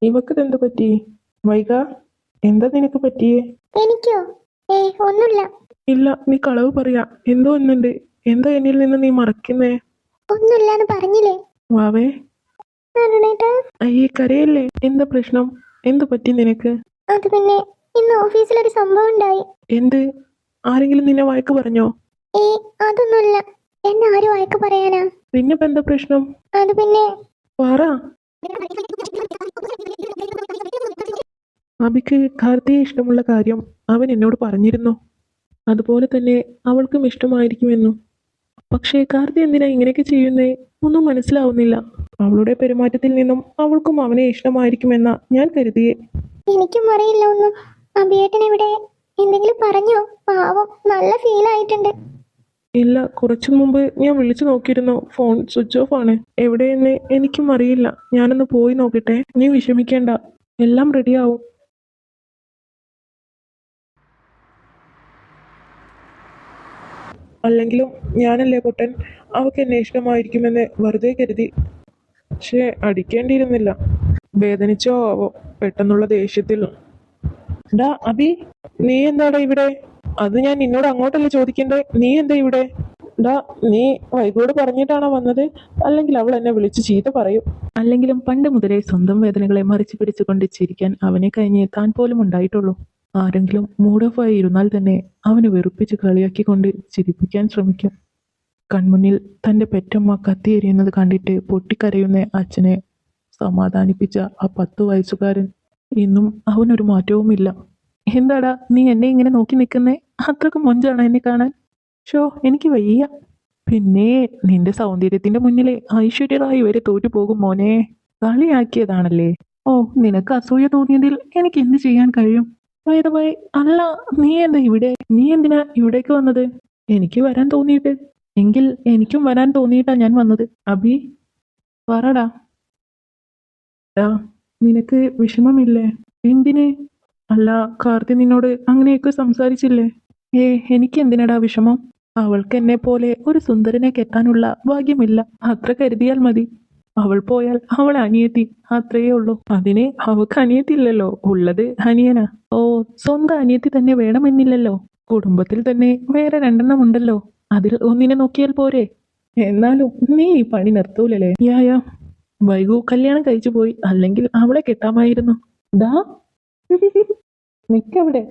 ഇവക്കിതെന്ത് പറ്റി? വൈക, എന്താ നിനക്ക് പറ്റിയേ? എനിക്കോ? ഒന്നുമില്ല. ഇല്ല, നീ കളവ് പറയാ. എന്തോ ഒന്നുണ്ട്. എന്താ എന്നിൽ നിന്ന് നീ മറക്കുന്നേ? ഒന്നുമില്ലാന്ന് പറഞ്ഞില്ലേ വാവേ. അരുണേട്ടാ? അയ്യേ, കരയല്ലേ. എന്താ പ്രശ്നം? എന്ത് പറ്റി നിനക്ക്? അത് പിന്നെ ഇന്ന് ഓഫീസിലൊരു സംഭവം ഉണ്ടായി. എന്ത്? ആരെങ്കിലും നിന്നെ വഴക്ക് പറഞ്ഞോ? അതൊന്നുമില്ല. എന്നെ ആരും വഴക്ക് പറയാനാ? പിന്നിപ്പോ എന്താ പ്രശ്നം? അത് പിന്നെ പറ. അബിക്ക് കാർത്തിയെ ഇഷ്ടമുള്ള കാര്യം അവൻ എന്നോട് പറഞ്ഞിരുന്നു. അതുപോലെ തന്നെ അവൾക്കും ഇഷ്ടമായിരിക്കുമെന്നും. പക്ഷേ കാർത്തി എന്തിനാ ഇങ്ങനെയൊക്കെ ചെയ്യുന്നേ? ഒന്നും മനസ്സിലാവുന്നില്ല. അവളുടെ പെരുമാറ്റത്തിൽ നിന്നും അവൾക്കും അവനെ ഇഷ്ടമായിരിക്കുമെന്നാ ഞാൻ കരുതിയേ. എനിക്കും അറിയില്ല ഒന്നും. അഭിയേട്ടൻ ഇവിടെ എന്തെങ്കിലും പറഞ്ഞോ? പാവം, നല്ല ഫീൽ ആയിട്ടുണ്ട്. ഇല്ല, കുറച്ചു മുമ്പ് ഞാൻ വിളിച്ചു നോക്കിയിരുന്നു. ഫോൺ സ്വിച്ച് ഓഫ് ആണ്. എവിടെയെന്ന് എനിക്കും അറിയില്ല. ഞാനൊന്ന് പോയി നോക്കട്ടെ. നീ വിഷമിക്കേണ്ട, എല്ലാം റെഡിയാവും. അല്ലെങ്കിലും ഞാനല്ലേ പൊട്ടൻ. അവൾക്ക് എന്നെ ഇഷ്ടമായിരിക്കുമെന്ന് വെറുതെ കരുതി. പക്ഷേ അടിക്കേണ്ടിയിരുന്നില്ല. വേദനിച്ചോ ആവോ പെട്ടെന്നുള്ള ദേഷ്യത്തിൽ. ഡാ അബി, നീ എന്താടാ ഇവിടെ? അത് ഞാൻ നിന്നോട് അങ്ങോട്ടല്ലേ ചോദിക്കണ്ടേ? നീ എന്താ ഇവിടെ? ഡാ, നീ വൈകോട് പറഞ്ഞിട്ടാണോ വന്നത്? അല്ലെങ്കിൽ അവൾ എന്നെ വിളിച്ച് ചീത്ത പറയും. അല്ലെങ്കിലും പണ്ട് മുതലേ സ്വന്തം വേദനകളെ മറിച്ചു പിടിച്ചുകൊണ്ട് ചിരിക്കാൻ അവനെ കഴിഞ്ഞേ താൻ പോലും ഉണ്ടായിട്ടുള്ളൂ. ആരെങ്കിലും മൂഡ് ഓഫ് ആയി ഇരുന്നാൽ തന്നെ അവന് വെറുപ്പിച്ച് കളിയാക്കിക്കൊണ്ട് ചിരിപ്പിക്കാൻ ശ്രമിക്കും. കൺമുന്നിൽ തന്റെ പെറ്റമ്മ കത്തിയെരിയുന്നത് കണ്ടിട്ട് പൊട്ടിക്കരയുന്ന അച്ഛനെ സമാധാനിപ്പിച്ച ആ 10 വയസ്സുകാരൻ ഇന്നും അവനൊരു മാറ്റവുമില്ല. എന്താടാ നീ എന്നെ ഇങ്ങനെ നോക്കി നിൽക്കുന്നേ? അത്രക്ക് മൊഞ്ചാണ് എന്നെ കാണാൻ? ഷോ, എനിക്ക് വയ്യ. പിന്നെ നിന്റെ സൗന്ദര്യത്തിന്റെ മുന്നിലെ ഐശ്വര്യറായി വരെ തോറ്റു പോകും മോനെ. കളിയാക്കിയതാണല്ലേ. ഓ, നിനക്ക് അസൂയ തോന്നിയതിൽ എനിക്ക് എന്ത് ചെയ്യാൻ കഴിയും? വൈ അല്ല, നീ എന്താ ഇവിടെ? നീ എന്തിനാ ഇവിടേക്ക് വന്നത്? എനിക്ക് വരാൻ തോന്നിയിട്ട്. എങ്കിൽ എനിക്കും വരാൻ തോന്നിയിട്ടാ ഞാൻ വന്നത്. അഭി, പറടാ. നിനക്ക് വിഷമമില്ലേ? എന്തിന്? അല്ല, കാർത്തി നിന്നോട് അങ്ങനെയൊക്കെ സംസാരിച്ചില്ലേ? എനിക്ക് എന്തിനടാ വിഷമം? അവൾക്ക് എന്നെ പോലെ ഒരു സുന്ദരനെ കെട്ടാനുള്ള ഭാഗ്യമില്ല. അത്ര കരുതിയാൽ മതി. അവൾ പോയാൽ അവൾ അനിയത്തി, അത്രയേ ഉള്ളൂ. അതിന് അവൾക്ക് അനിയത്തില്ലല്ലോ, ഉള്ളത് അനിയനാ. ഓ, സ്വന്തം അനിയത്തി തന്നെ വേണമെന്നില്ലല്ലോ. കുടുംബത്തിൽ തന്നെ വേറെ 2 ഉണ്ടല്ലോ. അതിൽ ഒന്നിനെ നോക്കിയാൽ പോരെ? എന്നാലും നീ ഈ പണി നിർത്തൂലല്ലേ? യാ, വൈകു കല്യാണം കഴിച്ചു പോയി. അല്ലെങ്കിൽ അവളെ കെട്ടാമായിരുന്നു. ഡാ, നിക്കവിടെ.